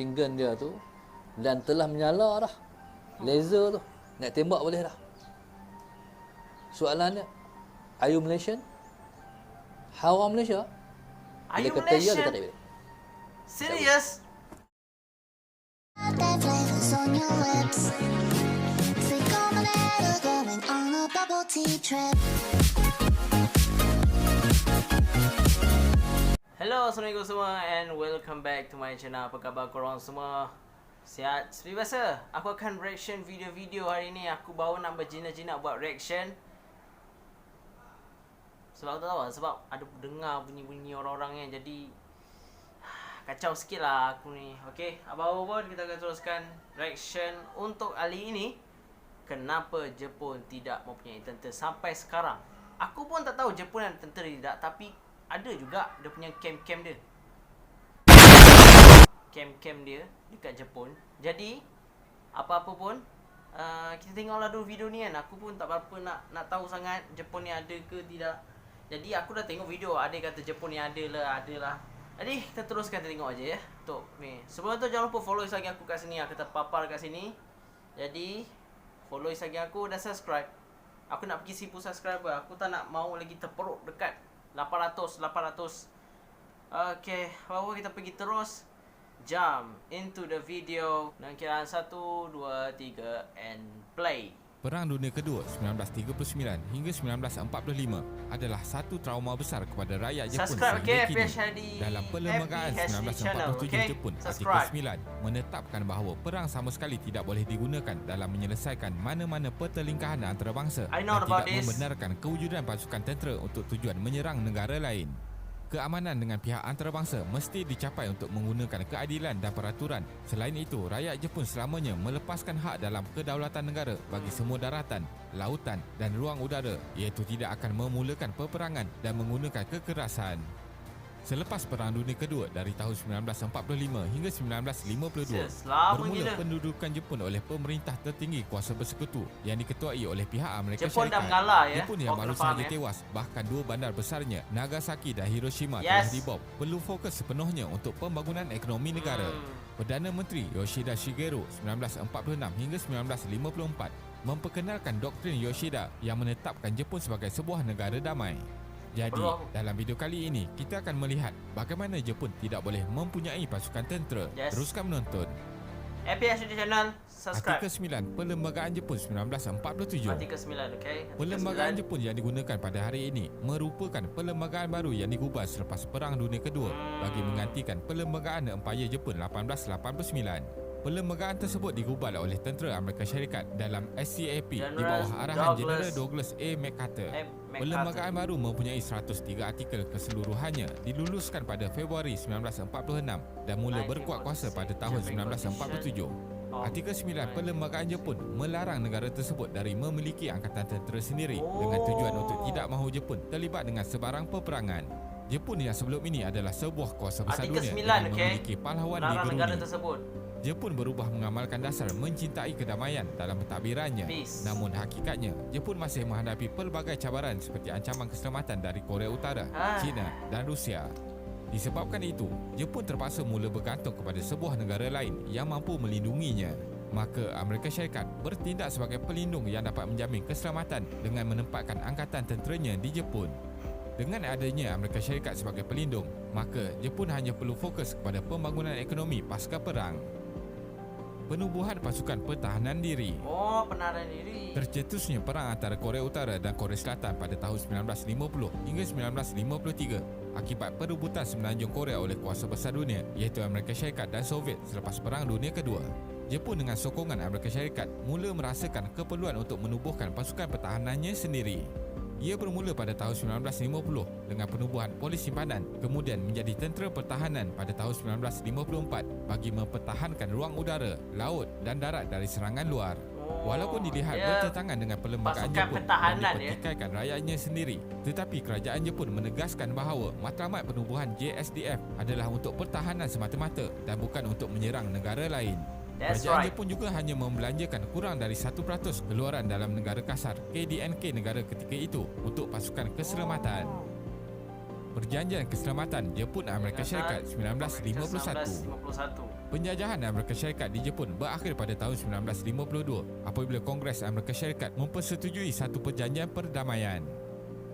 Gun dia tu dan telah menyala dah. Laser tu nak tembak boleh dah. Soalan dia, are you Malaysian? Haram Malaysia? Are you Dia kata ya, dia Malaysian? tak boleh. Serius? That flavors on your lips. Click on the letter going on a bubble tea trip. Hello, Assalamualaikum semua and welcome back to my channel. Apa khabar korang semua? Sihat? Seperti biasa, aku akan reaction video-video hari ni. Aku bawa nak berjinak-jinak buat reaction. Sebab aku tak tahu lah, sebab ada dengar bunyi-bunyi orang-orang yang jadi kacau sikit lah aku ni. Okay, apa-apa pun kita akan teruskan reaction untuk kali ini. Kenapa Jepun tidak mempunyai tentera sampai sekarang? Aku pun tak tahu Jepun ada tentera tidak, tapi ada juga dia punya camp-camp dia. Camp-camp dia dekat Jepun. Jadi apa-apa pun kita tengoklah dulu video ni kan. Aku pun tak berapa nak tahu sangat Jepun ni ada ke tidak. Jadi aku dah tengok video, ada kata Jepun ni ada lah. Jadi kita teruskan, kita tengok aja ya. Untuk ni. Sebelum tu jangan lupa follow Instagram aku kat sini. Aku terpapar kat sini. Jadi follow Instagram aku dan subscribe. Aku nak pergi 1000 subscriber. Aku tak nak mau lagi terperuk dekat 800. Okay, baru kita pergi terus. Jump into the video. Dan kira 1, 2, 3 and play. Perang Dunia Kedua 1939 hingga 1945 adalah satu trauma besar kepada rakyat Jepun Subscribe, sehingga okay, kini. Dalam perlembagaan FBHD channel, 1947 okay? Jepun, Artikel Subscribe. 9 menetapkan bahawa perang sama sekali tidak boleh digunakan dalam menyelesaikan mana-mana pertelingkahan antarabangsa I know dan about tidak this. membenarkan kewujudan pasukan tentera untuk tujuan menyerang negara lain. Keamanan dengan pihak antarabangsa mesti dicapai untuk menggunakan keadilan dan peraturan. Selain itu, rakyat Jepun selamanya melepaskan hak dalam kedaulatan negara bagi semua daratan, lautan dan ruang udara, iaitu tidak akan memulakan peperangan dan menggunakan kekerasan. Selepas Perang Dunia Kedua dari tahun 1945 hingga 1952, Lama bermula gila. pendudukan Jepun oleh pemerintah tertinggi kuasa bersekutu yang diketuai oleh pihak Amerika Jepun dah Syarikat. mengalah ya. Jepun yang Kau baru kena faham, sahaja ya. tewas, bahkan dua bandar besarnya Nagasaki dan Hiroshima Yes. telah dibom, perlu fokus sepenuhnya untuk pembangunan ekonomi negara. Perdana Menteri Yoshida Shigeru 1946 hingga 1954 memperkenalkan doktrin Yoshida yang menetapkan Jepun sebagai sebuah negara damai. Jadi, dalam video kali ini, kita akan melihat bagaimana Jepun tidak boleh mempunyai pasukan tentera. Yes. Teruskan menonton. FBHD channel, subscribe. Artikel 9 Perlembagaan Jepun 1947. Artikel 9, okay? Perlembagaan Jepun yang digunakan pada hari ini merupakan perlembagaan baru yang digubah selepas Perang Dunia Kedua bagi menggantikan Perlembagaan Empayar Jepun 1889. Perlembagaan tersebut digubal oleh tentera Amerika Syarikat dalam SCAP di bawah arahan Jeneral Douglas A. MacArthur. Perlembagaan baru mempunyai 103 artikel keseluruhannya, diluluskan pada Februari 1946 dan mula berkuat kuasa pada tahun 1947. Artikel 9 Perlembagaan Jepun melarang negara tersebut dari memiliki angkatan tentera sendiri dengan tujuan untuk tidak mahu Jepun terlibat dengan sebarang peperangan. Jepun yang sebelum ini adalah sebuah kuasa besar Artikel dunia 9, yang okay? memiliki pahlawan di Larang negara Brunei. tersebut. Jepun berubah mengamalkan dasar mencintai kedamaian dalam pentadbirannya. Peace. Namun hakikatnya, Jepun masih menghadapi pelbagai cabaran seperti ancaman keselamatan dari Korea Utara, China dan Rusia. Disebabkan itu, Jepun terpaksa mula bergantung kepada sebuah negara lain yang mampu melindunginya. Maka Amerika Syarikat bertindak sebagai pelindung yang dapat menjamin keselamatan dengan menempatkan angkatan tenteranya di Jepun. Dengan adanya Amerika Syarikat sebagai pelindung, maka Jepun hanya perlu fokus kepada pembangunan ekonomi pasca perang. Penubuhan pasukan pertahanan diri. Oh, penahanan diri. Tercetusnya perang antara Korea Utara dan Korea Selatan pada tahun 1950 hingga 1953 akibat perebutan semenanjung Korea oleh kuasa besar dunia iaitu Amerika Syarikat dan Soviet selepas Perang Dunia Kedua. Jepun dengan sokongan Amerika Syarikat mula merasakan keperluan untuk menubuhkan pasukan pertahanannya sendiri. Ia bermula pada tahun 1950 dengan penubuhan polis simpanan, kemudian menjadi tentera pertahanan pada tahun 1954 bagi mempertahankan ruang udara, laut dan darat dari serangan luar. Walaupun dilihat bertentangan dengan perlembagaan pasukan Jepun dan pertahanan, dipertikaikan rakyatnya sendiri, tetapi kerajaan Jepun menegaskan bahawa matlamat penubuhan JSDF adalah untuk pertahanan semata-mata dan bukan untuk menyerang negara lain. Kerajaan Jepun juga hanya membelanjakan kurang dari 1% keluaran dalam negara kasar KDNK negara ketika itu untuk pasukan keselamatan. Perjanjian Keselamatan Jepun Amerika Syarikat 1951. Penjajahan Amerika Syarikat di Jepun berakhir pada tahun 1952 apabila Kongres Amerika Syarikat mempersetujui satu perjanjian perdamaian.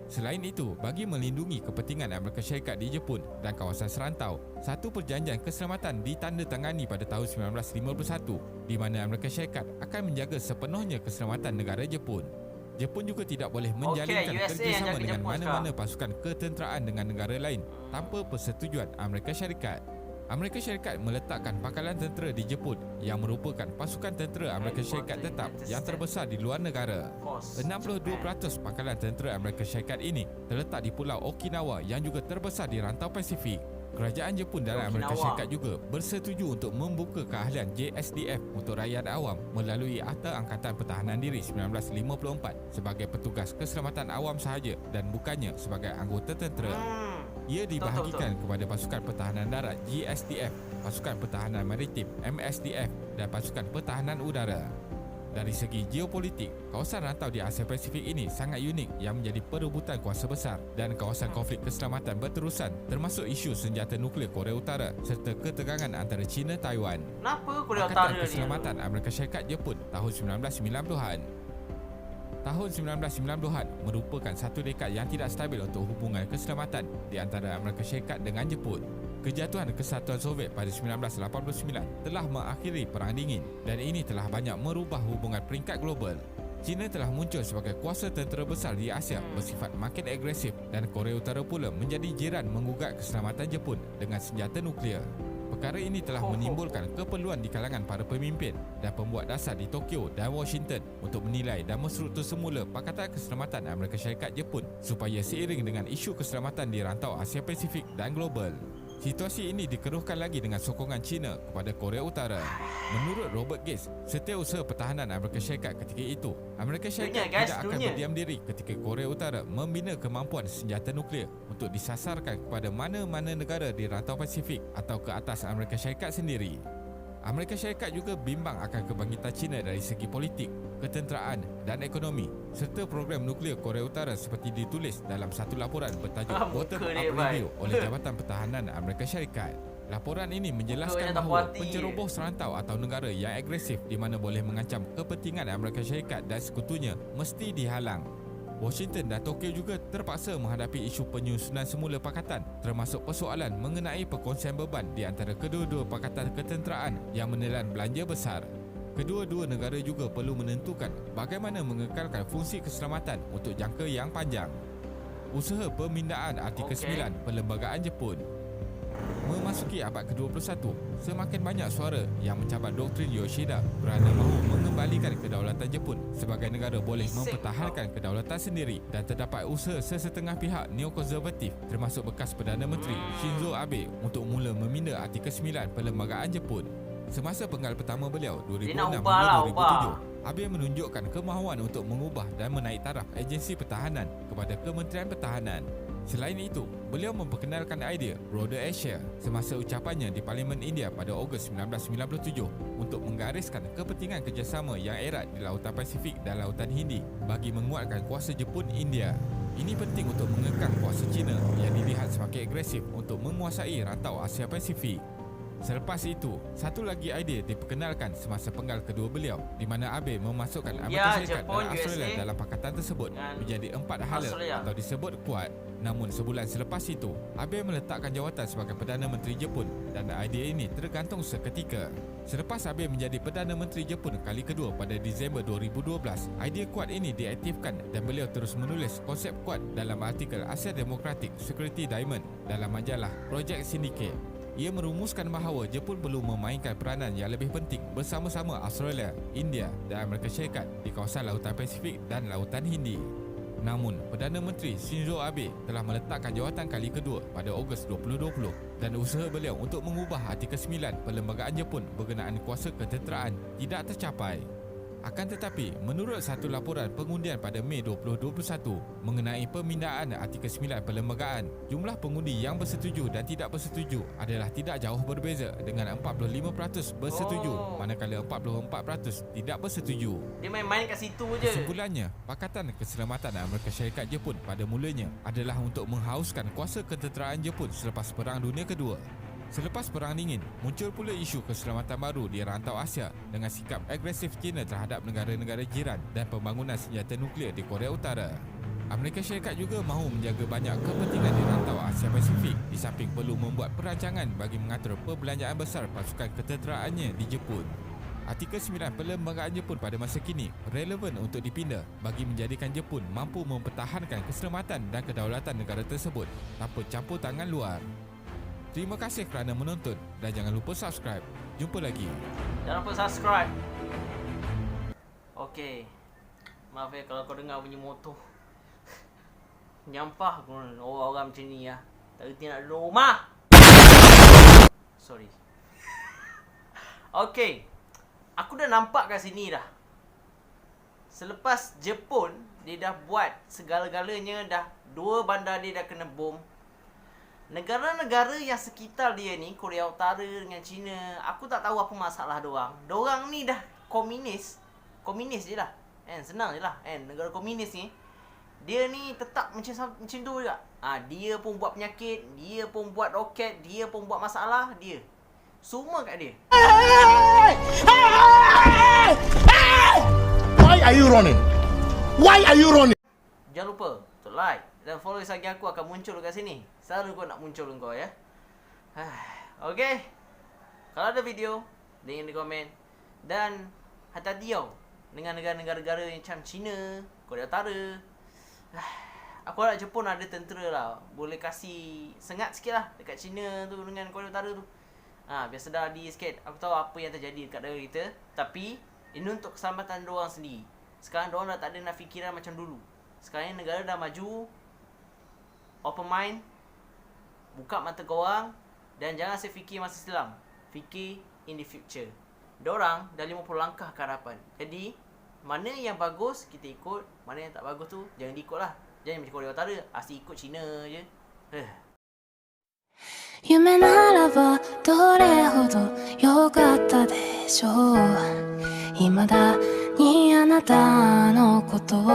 Selain itu, bagi melindungi kepentingan Amerika Syarikat di Jepun dan kawasan serantau, satu perjanjian keselamatan ditandatangani pada tahun 1951 di mana Amerika Syarikat akan menjaga sepenuhnya keselamatan negara Jepun. Jepun juga tidak boleh menjalinkan USA kerjasama yang jaga dengan Jepun mana-mana pasukan ketenteraan dengan negara lain tanpa persetujuan Amerika Syarikat. Amerika Syarikat meletakkan pangkalan tentera di Jepun yang merupakan pasukan tentera Amerika Syarikat tetap yang terbesar di luar negara. 62% pangkalan tentera Amerika Syarikat ini terletak di Pulau Okinawa yang juga terbesar di rantau Pasifik. Kerajaan Jepun dan Amerika Syarikat juga bersetuju untuk membuka keahlian JSDF untuk rakyat awam melalui Akta Angkatan Pertahanan Diri 1954 sebagai petugas keselamatan awam sahaja dan bukannya sebagai anggota tentera. Ia dibahagikan kepada pasukan pertahanan darat JSDF, pasukan pertahanan maritim MSDF dan pasukan pertahanan udara. Dari segi geopolitik, kawasan rantau di Asia Pasifik ini sangat unik yang menjadi perebutan kuasa besar dan kawasan konflik keselamatan berterusan termasuk isu senjata nuklear Korea Utara serta ketegangan antara China Taiwan. Kenapa Korea Pakatan Utara ni? Keselamatan Amerika Syarikat Jepun tahun 1990-an. Tahun 1990-an merupakan satu dekad yang tidak stabil untuk hubungan keselamatan di antara Amerika Syarikat dengan Jepun. Kejatuhan Kesatuan Soviet pada 1989 telah mengakhiri Perang Dingin dan ini telah banyak merubah hubungan peringkat global. China telah muncul sebagai kuasa tentera besar di Asia bersifat makin agresif dan Korea Utara pula menjadi jiran menggugat keselamatan Jepun dengan senjata nuklear. Perkara ini telah menimbulkan keperluan di kalangan para pemimpin dan pembuat dasar di Tokyo dan Washington untuk menilai dan menstruktur semula Pakatan Keselamatan Amerika Syarikat Jepun supaya seiring dengan isu keselamatan di rantau Asia Pasifik dan global. Situasi ini dikeruhkan lagi dengan sokongan China kepada Korea Utara. Menurut Robert Gates, setiap usaha pertahanan Amerika Syarikat ketika itu, Amerika Syarikat tidak akan berdiam diri ketika Korea Utara membina kemampuan senjata nuklear untuk disasarkan kepada mana-mana negara di rantau Pasifik atau ke atas Amerika Syarikat sendiri. Amerika Syarikat juga bimbang akan kebangkitan China dari segi politik, ketenteraan dan ekonomi serta program nuklear Korea Utara seperti ditulis dalam satu laporan bertajuk Bottom-up Review oleh Jabatan Pertahanan Amerika Syarikat. Laporan ini menjelaskan bahawa penceroboh serantau atau negara yang agresif di mana boleh mengancam kepentingan Amerika Syarikat dan sekutunya mesti dihalang. Washington dan Tokyo juga terpaksa menghadapi isu penyusunan semula pakatan termasuk persoalan mengenai perkongsian beban di antara kedua-dua pakatan ketenteraan yang menelan belanja besar. Kedua-dua negara juga perlu menentukan bagaimana mengekalkan fungsi keselamatan untuk jangka yang panjang. Usaha pemindaan Artikel 9 Perlembagaan Jepun. Memasuki abad ke-21, semakin banyak suara yang mencabar doktrin Yoshida kerana mahu mengembalikan kedaulatan Jepun sebagai negara boleh mempertahankan kedaulatan sendiri dan terdapat usaha sesetengah pihak neokonservatif termasuk bekas Perdana Menteri Shinzo Abe untuk mula meminda Artikel 9 Perlembagaan Jepun. Semasa penggal pertama beliau 2006 hingga 2007, Abe menunjukkan kemahuan untuk mengubah dan menaik taraf agensi pertahanan kepada Kementerian Pertahanan. Selain itu, beliau memperkenalkan idea Border Asia semasa ucapannya di Parlimen India pada Ogos 1997 untuk menggariskan kepentingan kerjasama yang erat di Lautan Pasifik dan Lautan Hindi bagi menguatkan kuasa Jepun India. Ini penting untuk mengekang kuasa China yang dilihat semakin agresif untuk menguasai rantau Asia Pasifik. Selepas itu, satu lagi idea diperkenalkan semasa penggal kedua beliau di mana Abe memasukkan Amerika Syarikat dan Australia dalam pakatan tersebut menjadi 4 hala atau disebut Quad. Namun sebulan selepas itu, Abe meletakkan jawatan sebagai Perdana Menteri Jepun dan idea ini tergantung seketika. Selepas Abe menjadi Perdana Menteri Jepun kali kedua pada Disember 2012, idea Quad ini diaktifkan dan beliau terus menulis konsep Quad dalam artikel Asia Democratic Security Diamond dalam majalah Project Syndicate. Ia merumuskan bahawa Jepun perlu memainkan peranan yang lebih penting bersama-sama Australia, India dan Amerika Syarikat di kawasan Lautan Pasifik dan Lautan Hindi. Namun, Perdana Menteri Shinzo Abe telah meletakkan jawatan kali kedua pada Ogos 2020 dan usaha beliau untuk mengubah Artikel 9 Perlembagaan Jepun berkenaan kuasa ketenteraan tidak tercapai. Akan tetapi, menurut satu laporan pengundian pada Mei 2021 mengenai pemindaan Artikel 9 Perlembagaan, jumlah pengundi yang bersetuju dan tidak bersetuju adalah tidak jauh berbeza dengan 45% bersetuju manakala 44% tidak bersetuju. Dia main-main kat situ je. Kesimpulannya, Pakatan Keselamatan Amerika Syarikat Jepun pada mulanya adalah untuk menghauskan kuasa ketenteraan Jepun selepas Perang Dunia Kedua. Selepas Perang Dingin, muncul pula isu keselamatan baru di rantau Asia dengan sikap agresif China terhadap negara-negara jiran dan pembangunan senjata nuklear di Korea Utara. Amerika Syarikat juga mahu menjaga banyak kepentingan di rantau Asia Pasifik di samping perlu membuat perancangan bagi mengatur perbelanjaan besar pasukan ketenteraannya di Jepun. Artikel 9 Perlembagaan Jepun pada masa kini relevan untuk dipinda bagi menjadikan Jepun mampu mempertahankan keselamatan dan kedaulatan negara tersebut tanpa campur tangan luar. Terima kasih kerana menonton dan jangan lupa subscribe. Jumpa lagi. Jangan lupa subscribe. Okey. Maaf ya kalau kau dengar bunyi motor. Nyampah orang macam ni lah. Tak reti nak duduk rumah. Sorry. Okey. Aku dah nampak kat sini dah. Selepas Jepun, dia dah buat segala-galanya dah. 2 bandar dia dah kena bom. Negara-negara yang sekitar dia ni, Korea Utara dengan China, aku tak tahu apa masalah diorang. Diorang ni dah komunis. Komunis je lah. Senang je lah. Negara komunis ni, dia ni tetap macam tu juga. Dia pun buat penyakit, dia pun buat roket, dia pun buat masalah, dia. Semua kat dia. Why are you running? Why are you running? Jangan lupa untuk like dan follow Instagram aku akan muncul kat sini. Selalu kau nak muncul kau ya. Okay. Kalau ada video, dengan di komen. Dan hati-hati tau dengan negara-negara macam China, Korea Utara. Aku harap Jepun ada tentera lah. Boleh kasih sengat sikit lah dekat China tu dengan Korea Utara tu. Biar sedar diri sikit. Aku tahu apa yang terjadi dekat negara kita. Tapi ini untuk keselamatan diorang sendiri. Sekarang diorang dah tak ada nak fikiran macam dulu. Sekarang ni negara dah maju. Open mind. Buka mata korang. Dan jangan saya fikir masa silam. Fikir in the future. Diorang dah 50 langkah ke hadapan. Jadi mana yang bagus kita ikut. Mana yang tak bagus tu jangan diikut lah. Jangan macam Korea Utara asyik ikut China je. 夢ならばどれほど良かったでしょう。未だにあなたのことを